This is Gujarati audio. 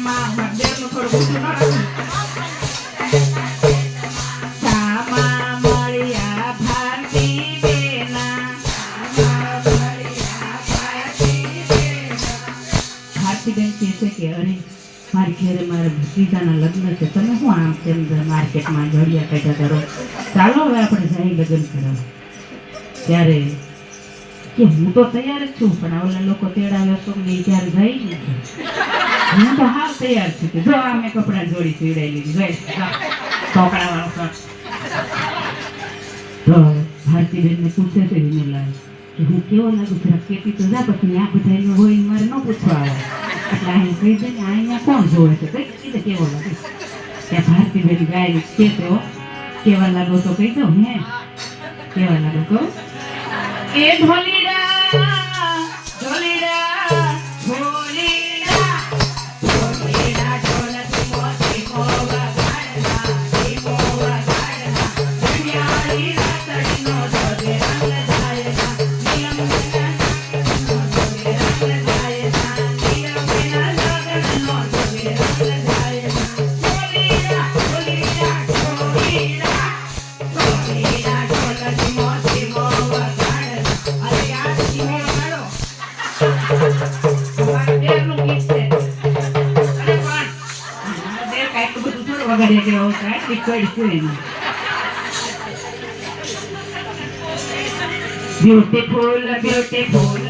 માં દેરનું થોડું ઊંચું ન રાખું. સામા મળ્યા ભારતી બેના. ભારતીબેન કહે છે કે અરે મારી ઘેરે મારા ભત્રીજાના લગ્ન છે, તમે શું આમ તેમ માર્કેટમાં જડિયા કાઢ્યા કરો, ચાલો હવે આપણે જઈ લગ્ન કરવા. ત્યારે કે હું તો તૈયાર જ છું, પણ ઓલા લોકો તેડાવે તો મેં ત્યારે જઈ નથી. હું તો હાવ તૈયાર છું કે જો આ મેં કપડાં જોડી સીવડાવી લીધી, જોઈ ચોકડા વાળો. તો ભારતીબેનને પૂછે છે વિમલા કે હું કેવો લાગુ, જરા કેતી તો જા, પછી આ બધા હોય મારે ન પૂછવા આવે. એટલે અહીં કહી દે ને અહીંયા કોણ જોવે છે, કઈ કીધે કેવો લાગે. ત્યાં ભારતીબેન ગાય કે તો કેવા લાગો તો કહી દો. હે કેવા લાગો કહું એ ઢોલીડા ઢોલીડા ઢોલીડા ઢોલીડા ઢોલતી મોતી મોવા ગાડના ઈ મોવા ગાડના દુનિયાની રાતડીનો જોગે રંગ જાયના નિયમ વિના નો જોગે રંગ જાયના નિયમ વિના લગ્નનો જોગે રંગ જાયના ઢોલીડા ઢોલીડા ઢોલીડા ઢોલીડા ઢોલતી મોતી મોવા Beautiful, beautiful.